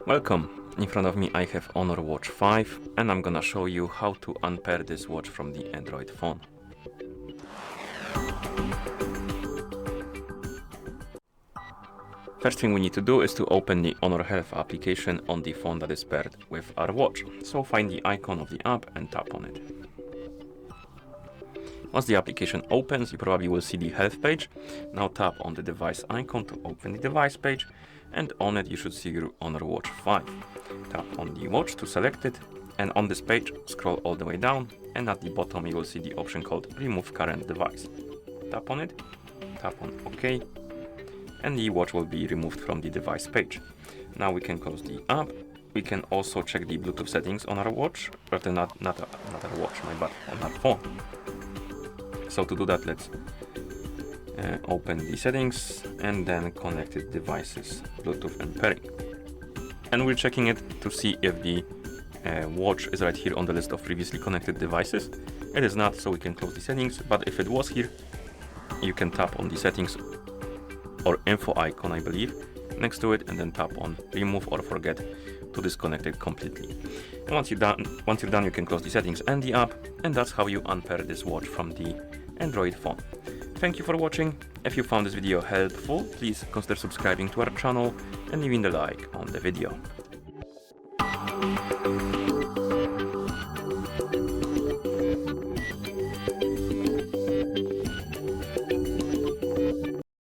Welcome! In front of me I have Honor Watch 5 and I'm gonna show you how to unpair this watch from the Android phone. First thing we need to do is to open the Honor Health application on the phone that is paired with our watch. So find the icon of the app and tap on it. Once the application opens, you probably will see the health page. Now tap on the device icon to open the device page, and on it you should see your Honor Watch 5. Tap on the watch to select it, and on this page scroll all the way down, and at the bottom you will see the option called Remove Current Device. Tap on it, tap on OK, and the watch will be removed from the device page. Now we can close the app. We can also check the Bluetooth settings on our watch, but not our watch, my bad, on our phone. So to do that, let's open the settings and then connected devices, Bluetooth and pairing. And we're checking it to see if the watch is right here on the list of previously connected devices. It is not, so we can close the settings, but if it was here, you can tap on the settings or info icon, I believe, next to it, and then tap on remove or forget to disconnect it completely. And once you're done, you can close the settings and the app, and that's how you unpair this watch from the Android phone. Thank you for watching. If you found this video helpful, please consider subscribing to our channel and leaving a like on the video.